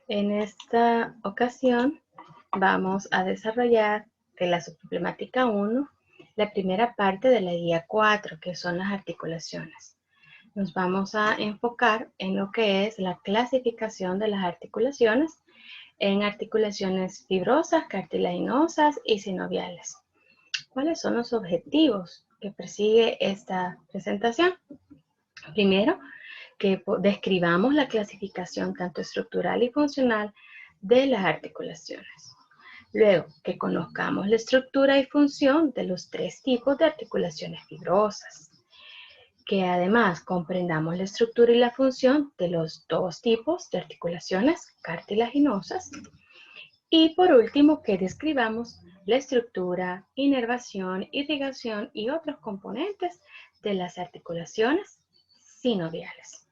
En esta ocasión vamos a desarrollar de la subproblemática 1 la primera parte de la guía 4, que son las articulaciones. Nos vamos a enfocar en lo que es la clasificación de las articulaciones en articulaciones fibrosas, cartilaginosas y sinoviales. ¿Cuáles son los objetivos que persigue esta presentación? Primero, que describamos la clasificación tanto estructural y funcional de las articulaciones. Luego, que conozcamos la estructura y función de los tres tipos de articulaciones fibrosas. Que además comprendamos la estructura y la función de los dos tipos de articulaciones cartilaginosas. Y por último, que describamos la estructura, inervación, irrigación y otros componentes de las articulaciones sinoviales.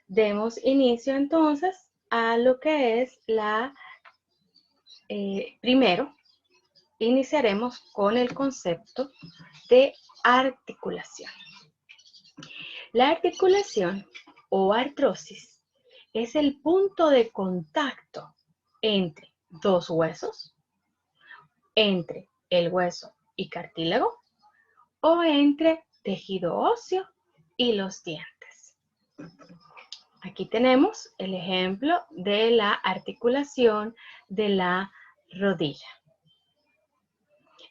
Demos inicio entonces a lo que es primero, iniciaremos con el concepto de articulación. La articulación o artrosis es el punto de contacto entre dos huesos, entre el hueso y cartílago, o entre tejido óseo y los dientes. Aquí tenemos el ejemplo de la articulación de la rodilla.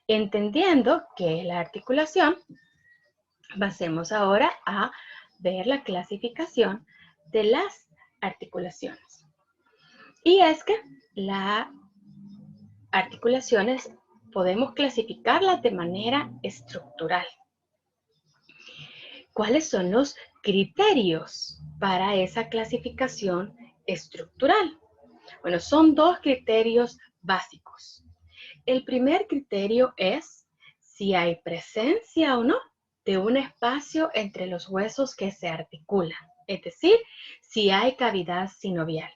Entendiendo qué es la articulación, pasemos ahora a ver la clasificación de las articulaciones. Y es que las articulaciones podemos clasificarlas de manera estructural. ¿Cuáles son los criterios para esa clasificación estructural? Bueno, son dos criterios básicos. El primer criterio es si hay presencia o no de un espacio entre los huesos que se articulan, es decir, si hay cavidad sinovial.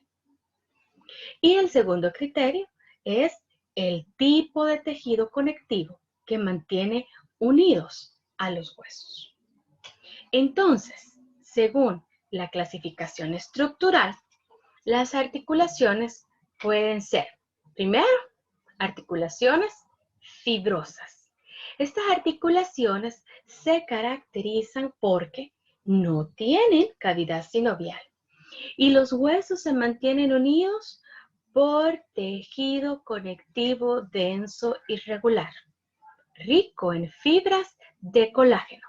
Y el segundo criterio es el tipo de tejido conectivo que mantiene unidos a los huesos. Entonces, según la clasificación estructural, las articulaciones pueden ser, primero, articulaciones fibrosas. Estas articulaciones se caracterizan porque no tienen cavidad sinovial y los huesos se mantienen unidos por tejido conectivo denso y regular, rico en fibras de colágeno,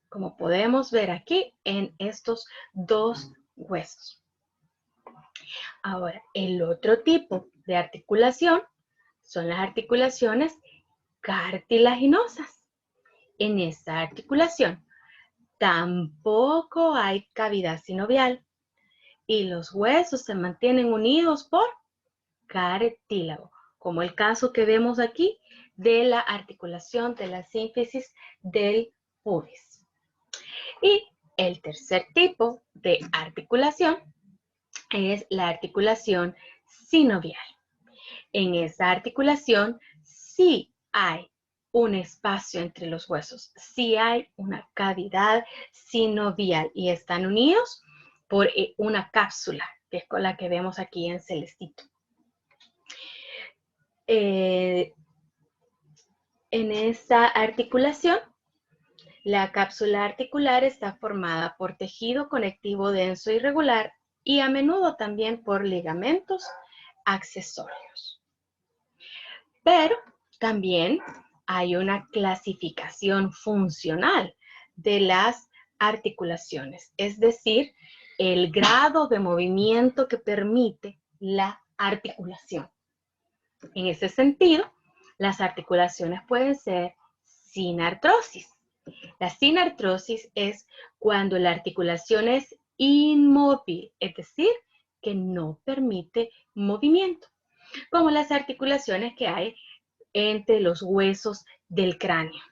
como podemos ver aquí en estos dos huesos. Ahora, el otro tipo de articulación son las articulaciones cartilaginosas. En esta articulación tampoco hay cavidad sinovial y los huesos se mantienen unidos por cartílago, como el caso que vemos aquí de la articulación de la sínfisis del pubis. Y el tercer tipo de articulación es la articulación sinovial. En esa articulación sí hay un espacio entre los huesos, sí hay una cavidad sinovial y están unidos por una cápsula, que es con la que vemos aquí en celestito. En esa articulación, la cápsula articular está formada por tejido conectivo denso y regular y a menudo también por ligamentos accesorios. Pero también hay una clasificación funcional de las articulaciones, es decir, el grado de movimiento que permite la articulación. En ese sentido, las articulaciones pueden ser sin artrosis. La sinartrosis es cuando la articulación es inmóvil, es decir, que no permite movimiento, como las articulaciones que hay entre los huesos del cráneo.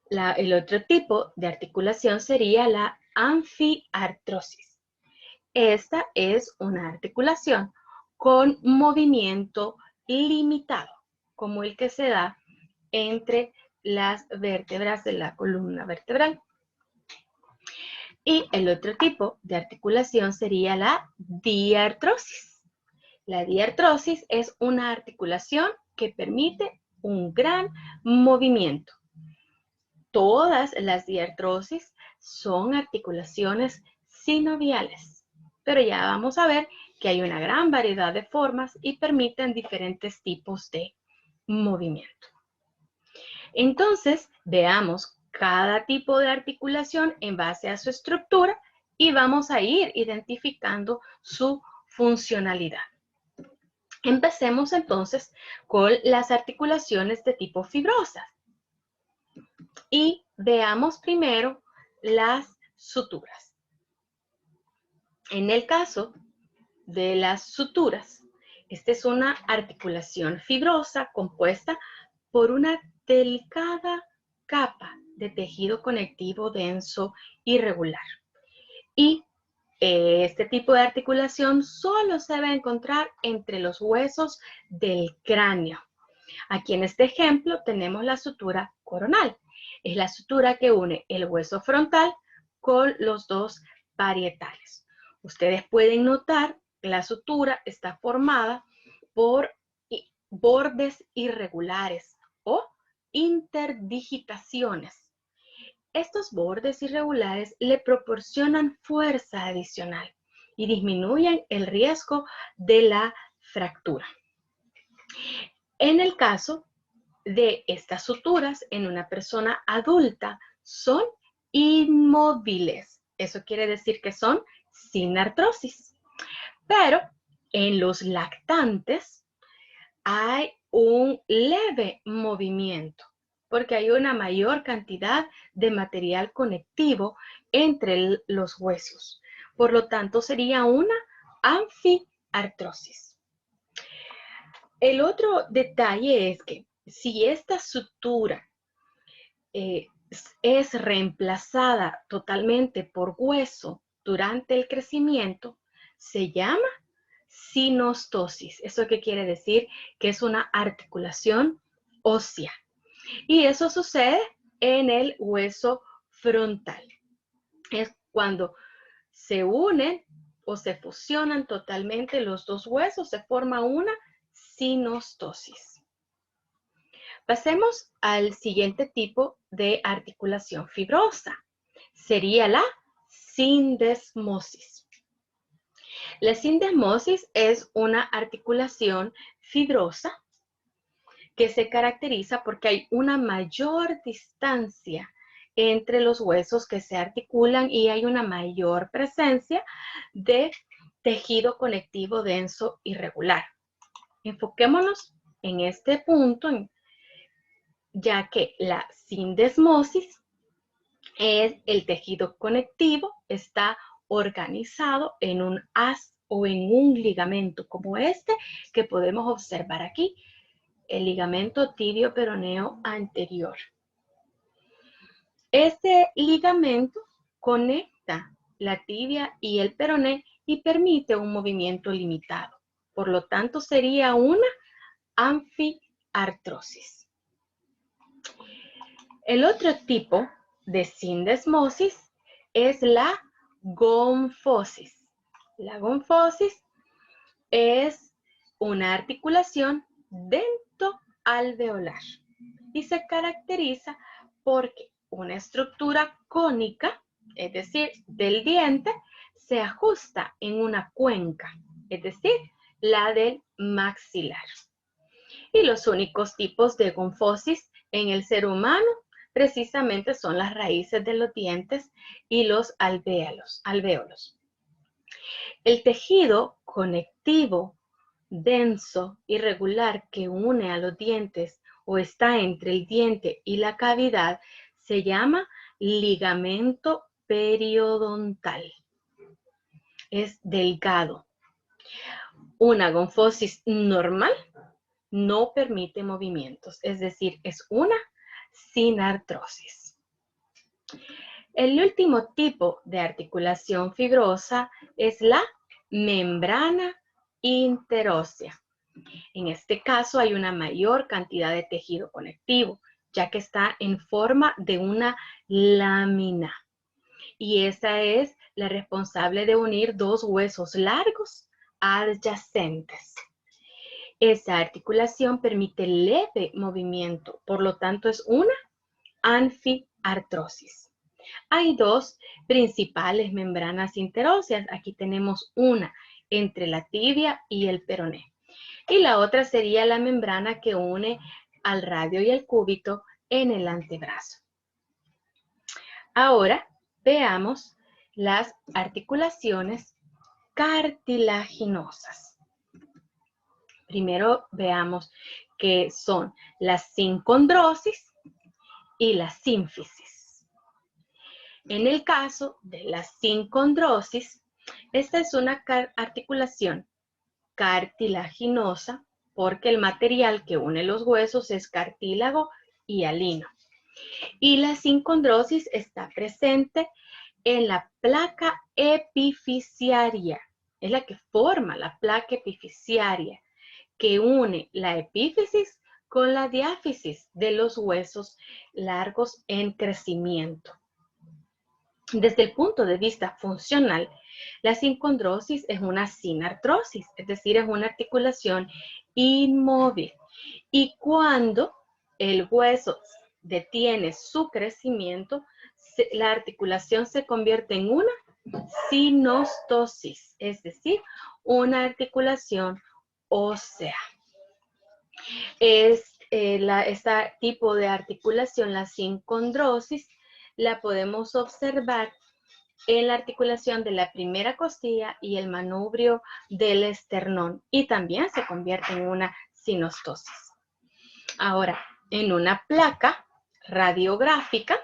El otro tipo de articulación sería la anfiartrosis. Esta es una articulación con movimiento limitado, como el que se da entre las vértebras de la columna vertebral. Y el otro tipo de articulación sería la diartrosis. La diartrosis es una articulación que permite un gran movimiento. Todas las diartrosis son articulaciones sinoviales, pero ya vamos a ver que hay una gran variedad de formas y permiten diferentes tipos de movimiento. Entonces, veamos cada tipo de articulación en base a su estructura y vamos a ir identificando su funcionalidad. Empecemos entonces con las articulaciones de tipo fibrosas y veamos primero las suturas. En el caso de las suturas, esta es una articulación fibrosa compuesta por una delicada capa de tejido conectivo denso y regular. Y este tipo de articulación solo se debe encontrar entre los huesos del cráneo. Aquí en este ejemplo tenemos la sutura coronal. Es la sutura que une el hueso frontal con los dos parietales. Ustedes pueden notar que la sutura está formada por bordes irregulares o interdigitaciones. Estos bordes irregulares le proporcionan fuerza adicional y disminuyen el riesgo de la fractura. En el caso de estas suturas en una persona adulta, son inmóviles. Eso quiere decir que son sin artrosis. Pero en los lactantes hay un leve movimiento porque hay una mayor cantidad de material conectivo entre los huesos. Por lo tanto, sería una anfiartrosis. El otro detalle es que si esta sutura es reemplazada totalmente por hueso durante el crecimiento, se llama sinostosis. ¿Eso qué quiere decir? Que es una articulación ósea. Y eso sucede en el hueso frontal. Es cuando se unen o se fusionan totalmente los dos huesos, se forma una sinostosis. Pasemos al siguiente tipo de articulación fibrosa. Sería la sindesmosis. La sindesmosis es una articulación fibrosa que se caracteriza porque hay una mayor distancia entre los huesos que se articulan y hay una mayor presencia de tejido conectivo denso y regular. Enfoquémonos en este punto, ya que la sindesmosis es el tejido conectivo, está organizado en un haz o en un ligamento como este que podemos observar aquí, el ligamento tibio peroneo anterior. Este ligamento conecta la tibia y el peroné y permite un movimiento limitado. Por lo tanto, sería una anfiartrosis. El otro tipo de sindesmosis es la gonfosis. La gonfosis es una articulación dentoalveolar y se caracteriza porque una estructura cónica, es decir, del diente, se ajusta en una cuenca, es decir, la del maxilar. Y los únicos tipos de gonfosis en el ser humano precisamente son las raíces de los dientes y los alvéolos. El tejido conectivo denso y regular que une a los dientes o está entre el diente y la cavidad se llama ligamento periodontal. Es delgado. Una gonfosis normal no permite movimientos, es decir, es una sinartrosis. El último tipo de articulación fibrosa es la membrana interósea. En este caso hay una mayor cantidad de tejido conectivo, ya que está en forma de una lámina. y esa es la responsable de unir dos huesos largos adyacentes. Esa articulación permite leve movimiento, por lo tanto es una anfiartrosis. Hay dos principales membranas interóseas. Aquí tenemos una entre la tibia y el peroné. Y la otra sería la membrana que une al radio y al cúbito en el antebrazo. Ahora veamos las articulaciones cartilaginosas. Primero veamos que son la sincondrosis y la sínfisis. En el caso de la sincondrosis, esta es una articulación cartilaginosa porque el material que une los huesos es cartílago y alino. Y la sincondrosis está presente en la placa epifisiaria. Es la que forma la placa epifisiaria que une la epífisis con la diáfisis de los huesos largos en crecimiento. Desde el punto de vista funcional, la sincondrosis es una sinartrosis, es decir, es una articulación inmóvil. Y cuando el hueso detiene su crecimiento, la articulación se convierte en una sinostosis, es decir, una articulación ósea. Este tipo de articulación, la sincondrosis, la podemos observar en la articulación de la primera costilla y el manubrio del esternón, y también se convierte en una sinostosis. Ahora, en una placa radiográfica,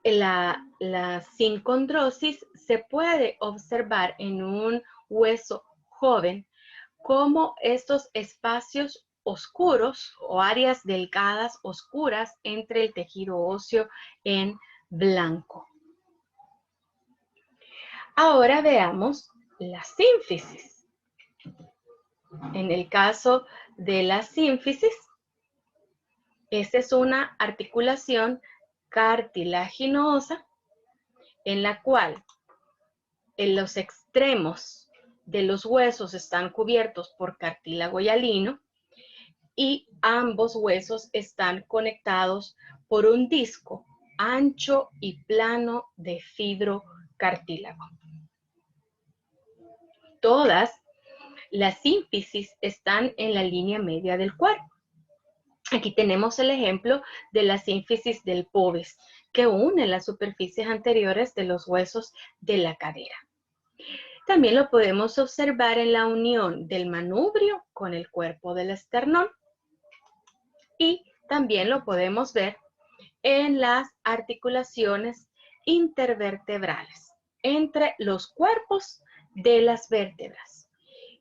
la sincondrosis se puede observar en un hueso joven como estos espacios oscuros o áreas delgadas oscuras entre el tejido óseo en blanco. Ahora veamos la sínfisis. En el caso de la sínfisis, esta es una articulación cartilaginosa en la cual en los extremos de los huesos están cubiertos por cartílago y alino y ambos huesos están conectados por un disco ancho y plano de fibrocartílago. Todas las sínfisis están en la línea media del cuerpo. Aquí tenemos el ejemplo de la sínfisis del pubis, que une las superficies anteriores de los huesos de la cadera. También lo podemos observar en la unión del manubrio con el cuerpo del esternón. Y también lo podemos ver en las articulaciones intervertebrales, entre los cuerpos de las vértebras.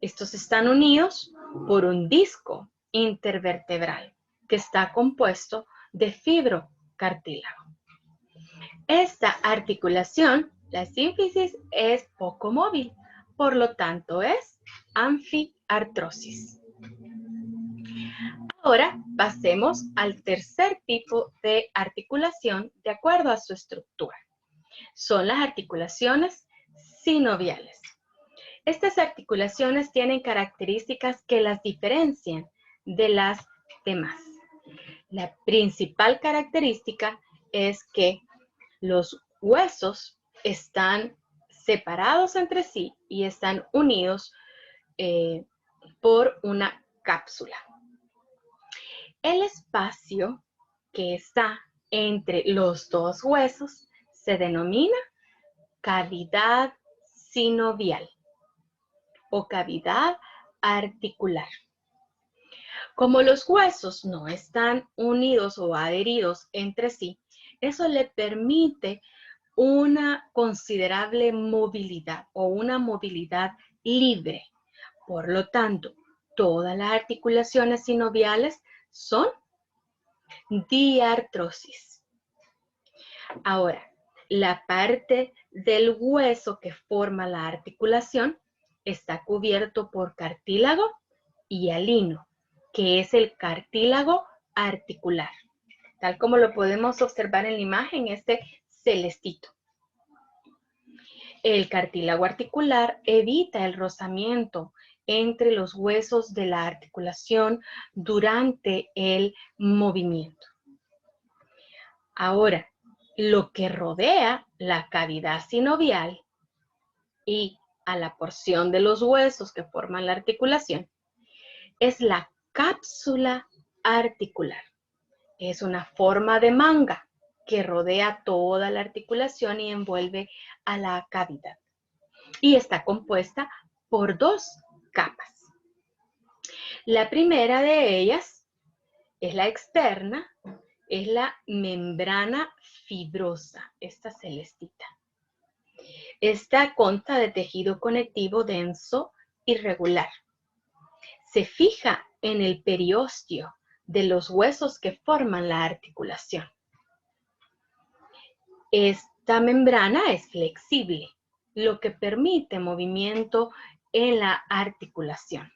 Estos están unidos por un disco intervertebral que está compuesto de fibrocartílago. Esta articulación, la sínfisis, es poco móvil, por lo tanto es anfiartrosis. Ahora pasemos al tercer tipo de articulación de acuerdo a su estructura. Son las articulaciones sinoviales. Estas articulaciones tienen características que las diferencian de las demás. La principal característica es que los huesos están separados entre sí y están unidos por una cápsula. El espacio que está entre los dos huesos se denomina cavidad sinovial o cavidad articular. Como los huesos no están unidos o adheridos entre sí, eso le permite una considerable movilidad o una movilidad libre. Por lo tanto, todas las articulaciones sinoviales son diartrosis. Ahora, la parte del hueso que forma la articulación está cubierto por cartílago y alino, que es el cartílago articular. tal como lo podemos observar en la imagen, este celestito. El cartílago articular evita el rozamiento entre los huesos de la articulación durante el movimiento. Ahora, lo que rodea la cavidad sinovial y a la porción de los huesos que forman la articulación es la cápsula articular. Es una forma de manga que rodea toda la articulación y envuelve a la cavidad. Y está compuesta por dos capas. La primera de ellas es la externa, es la membrana fibrosa, esta celestita. Esta consta de tejido conectivo denso y regular. Se fija en el periósteo de los huesos que forman la articulación. Esta membrana es flexible, lo que permite movimiento en la articulación.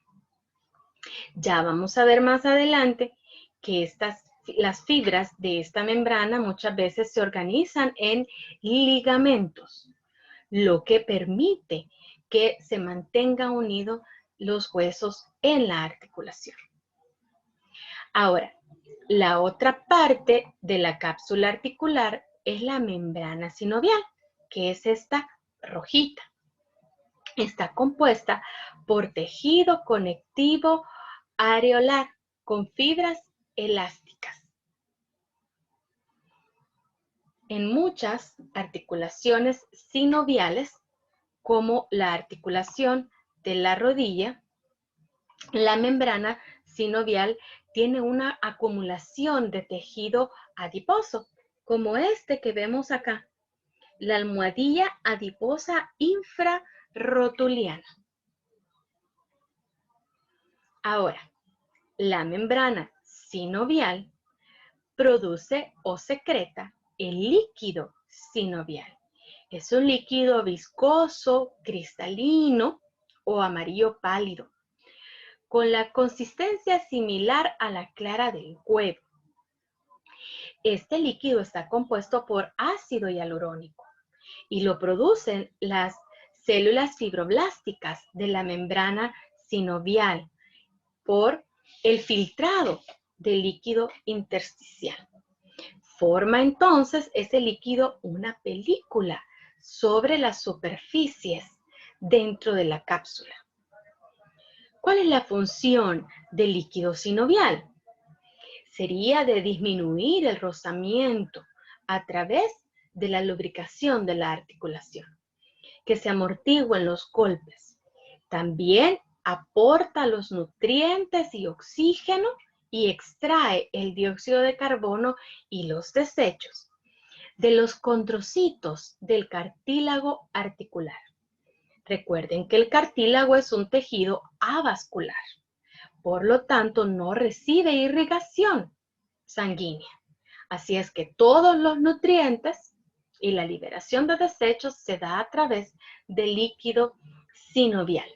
Ya vamos a ver más adelante que las fibras de esta membrana muchas veces se organizan en ligamentos, lo que permite que se mantengan unidos los huesos en la articulación. Ahora, la otra parte de la cápsula articular es la membrana sinovial, que es esta rojita. Está compuesta por tejido conectivo areolar con fibras elásticas. En muchas articulaciones sinoviales, como la articulación de la rodilla, la membrana sinovial tiene una acumulación de tejido adiposo, como este que vemos acá, la almohadilla adiposa infrarrotuliana. Ahora, la membrana sinovial produce o secreta el líquido sinovial. Es un líquido viscoso, cristalino o amarillo pálido, con la consistencia similar a la clara del huevo. Este líquido está compuesto por ácido hialurónico y lo producen las células fibroblásticas de la membrana sinovial por el filtrado del líquido intersticial. Forma entonces ese líquido una película sobre las superficies dentro de la cápsula. ¿Cuál es la función del líquido sinovial? Sería de disminuir el rozamiento a través de la lubricación de la articulación, que se amortigüen los golpes. También aporta los nutrientes y oxígeno y extrae el dióxido de carbono y los desechos de los condrocitos del cartílago articular. Recuerden que el cartílago es un tejido avascular, por lo tanto no recibe irrigación sanguínea. Así es que todos los nutrientes y la liberación de desechos se da a través del líquido sinovial.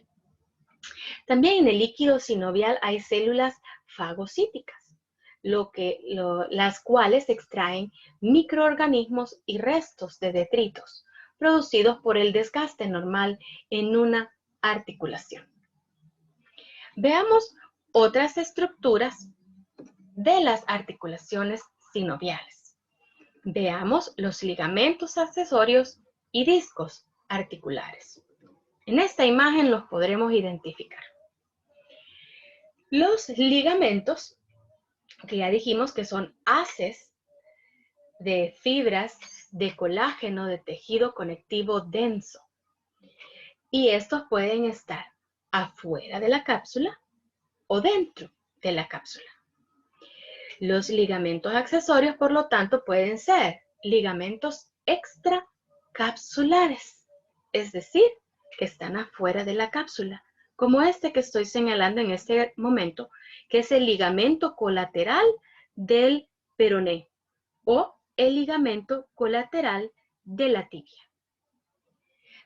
También en el líquido sinovial hay células fagocíticas, las cuales extraen microorganismos y restos de detritos producidos por el desgaste normal en una articulación. Veamos otras estructuras de las articulaciones sinoviales. Veamos los ligamentos accesorios y discos articulares. En esta imagen los podremos identificar. Los ligamentos, que ya dijimos que son haces de fibras de colágeno de tejido conectivo denso. Y estos pueden estar afuera de la cápsula o dentro de la cápsula. Los ligamentos accesorios, por lo tanto, pueden ser ligamentos extracapsulares, es decir, que están afuera de la cápsula, como este que estoy señalando en este momento, que es el ligamento colateral del peroné o el ligamento colateral de la tibia.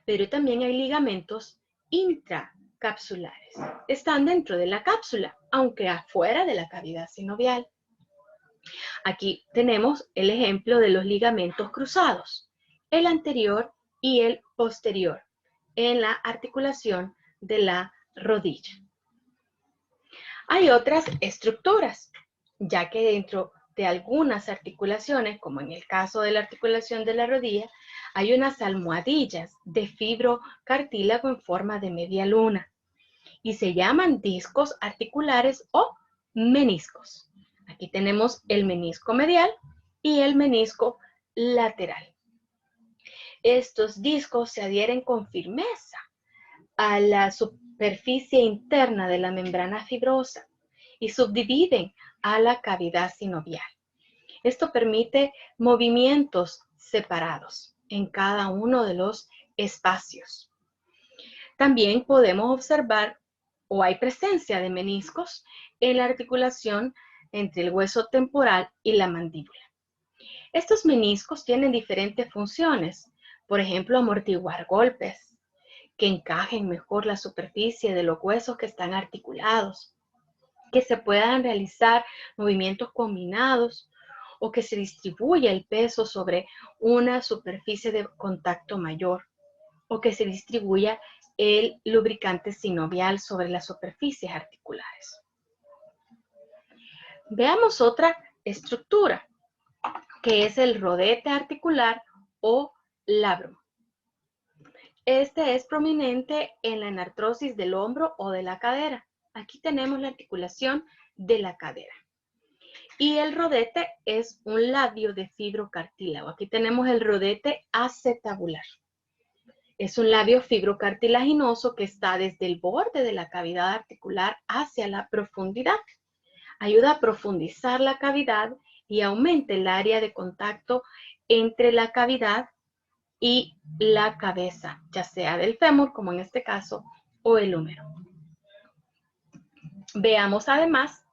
Pero también hay ligamentos intracapsulares. Están dentro de la cápsula, aunque afuera de la cavidad sinovial. Aquí tenemos el ejemplo de los ligamentos cruzados, el anterior y el posterior, en la articulación de la rodilla. Hay otras estructuras, ya que dentro de algunas articulaciones, como en el caso de la articulación de la rodilla, hay unas almohadillas de fibrocartílago en forma de media luna y se llaman discos articulares o meniscos. Aquí tenemos el menisco medial y el menisco lateral. Estos discos se adhieren con firmeza a la superficie interna de la membrana fibrosa y subdividen a la cavidad sinovial. Esto permite movimientos separados en cada uno de los espacios. También podemos observar o hay presencia de meniscos en la articulación entre el hueso temporal y la mandíbula. Estos meniscos tienen diferentes funciones, por ejemplo, amortiguar golpes, que encajen mejor la superficie de los huesos que están articulados, que se puedan realizar movimientos combinados o que se distribuya el peso sobre una superficie de contacto mayor o que se distribuya el lubricante sinovial sobre las superficies articulares. Veamos otra estructura, que es el rodete articular o labrum. Este es prominente en la enartrosis del hombro o de la cadera. Aquí tenemos la articulación de la cadera. Y el rodete es un labio de fibrocartílago. Aquí tenemos el rodete acetabular. Es un labio fibrocartilaginoso que está desde el borde de la cavidad articular hacia la profundidad. Ayuda a profundizar la cavidad y aumenta el área de contacto entre la cavidad y la cabeza, ya sea del fémur, como en este caso, o el húmero. Veamos además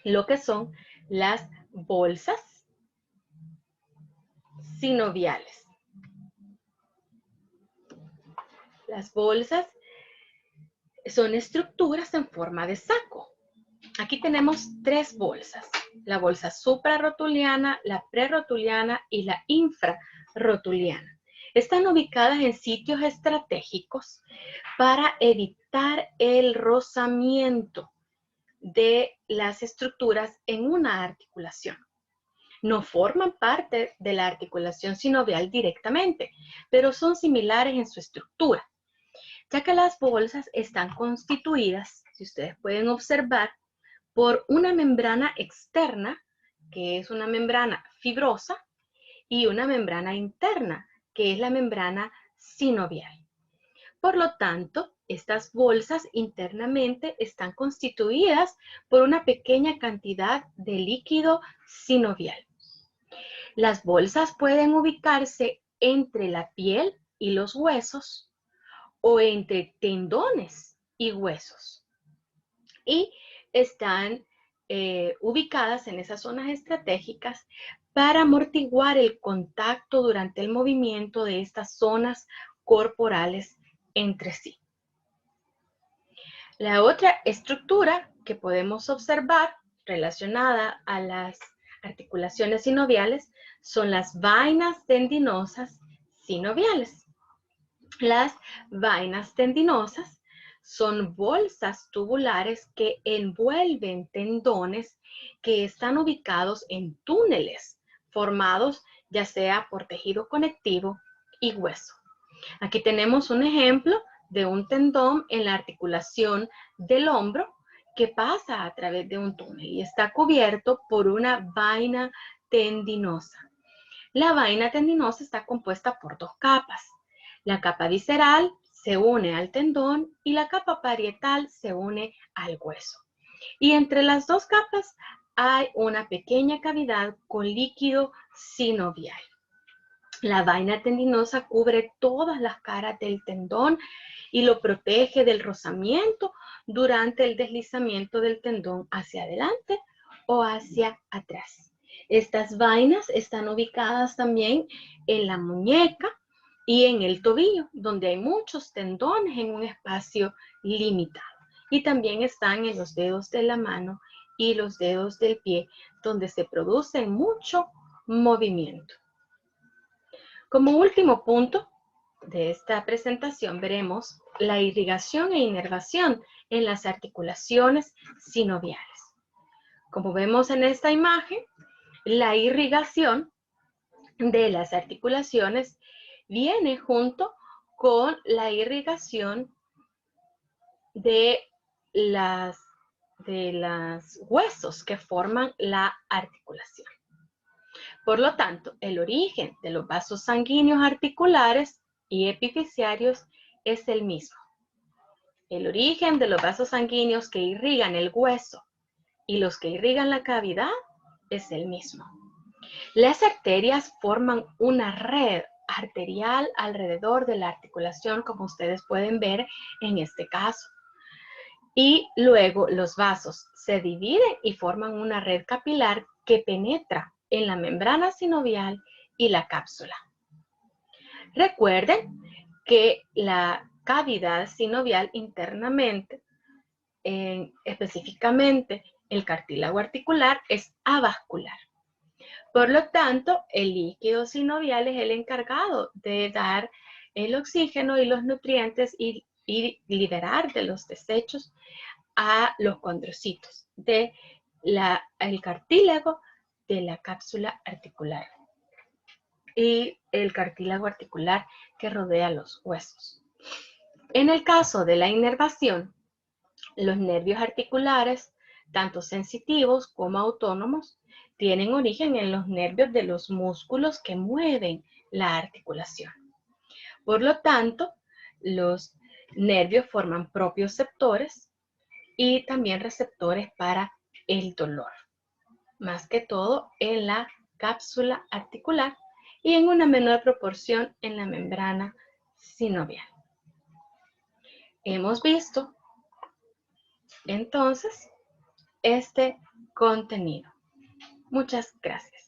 lo que son las bolsas sinoviales. Las bolsas son estructuras en forma de saco. Aquí tenemos tres bolsas, la bolsa suprarrotuliana, la prerrotuliana y la infrarrotuliana. Están ubicadas en sitios estratégicos para evitar el rozamiento de las estructuras en una articulación. No forman parte de la articulación sinovial directamente, pero son similares en su estructura, ya que las bolsas están constituidas, si ustedes pueden observar, por una membrana externa, que es una membrana fibrosa, y una membrana interna, que es la membrana sinovial. Por lo tanto, estas bolsas internamente están constituidas por una pequeña cantidad de líquido sinovial. Las bolsas pueden ubicarse entre la piel y los huesos o entre tendones y huesos. Y están ubicadas en esas zonas estratégicas para amortiguar el contacto durante el movimiento de estas zonas corporales entre sí. La otra estructura que podemos observar relacionada a las articulaciones sinoviales son las vainas tendinosas sinoviales. Las vainas tendinosas son bolsas tubulares que envuelven tendones que están ubicados en túneles formados ya sea por tejido conectivo y hueso. Aquí tenemos un ejemplo de un tendón en la articulación del hombro que pasa a través de un túnel y está cubierto por una vaina tendinosa. La vaina tendinosa está compuesta por dos capas. La capa visceral se une al tendón y la capa parietal se une al hueso. Y entre las dos capas hay una pequeña cavidad con líquido sinovial. La vaina tendinosa cubre todas las caras del tendón y lo protege del rozamiento durante el deslizamiento del tendón hacia adelante o hacia atrás. Estas vainas están ubicadas también en la muñeca y en el tobillo, donde hay muchos tendones en un espacio limitado. Y también están en los dedos de la mano y los dedos del pie, donde se produce mucho movimiento. Como último punto de esta presentación veremos la irrigación e inervación en las articulaciones sinoviales. Como vemos en esta imagen, la irrigación de las articulaciones viene junto con la irrigación de los huesos que forman la articulación. Por lo tanto, el origen de los vasos sanguíneos articulares y epifisiarios es el mismo. El origen de los vasos sanguíneos que irrigan el hueso y los que irrigan la cavidad es el mismo. Las arterias forman una red arterial alrededor de la articulación, como ustedes pueden ver en este caso. Y luego los vasos se dividen y forman una red capilar que penetra en la membrana sinovial y la cápsula. Recuerden que la cavidad sinovial internamente, específicamente el cartílago articular, es avascular. Por lo tanto, el líquido sinovial es el encargado de dar el oxígeno y los nutrientes y liberar de los desechos a los condrocitos del cartílago de la cápsula articular y el cartílago articular que rodea los huesos. En el caso de la inervación, los nervios articulares, tanto sensitivos como autónomos, tienen origen en los nervios de los músculos que mueven la articulación. Por lo tanto, los nervios forman propioceptores y también receptores para el dolor, más que todo en la cápsula articular y en una menor proporción en la membrana sinovial. Hemos visto entonces este contenido. Muchas gracias.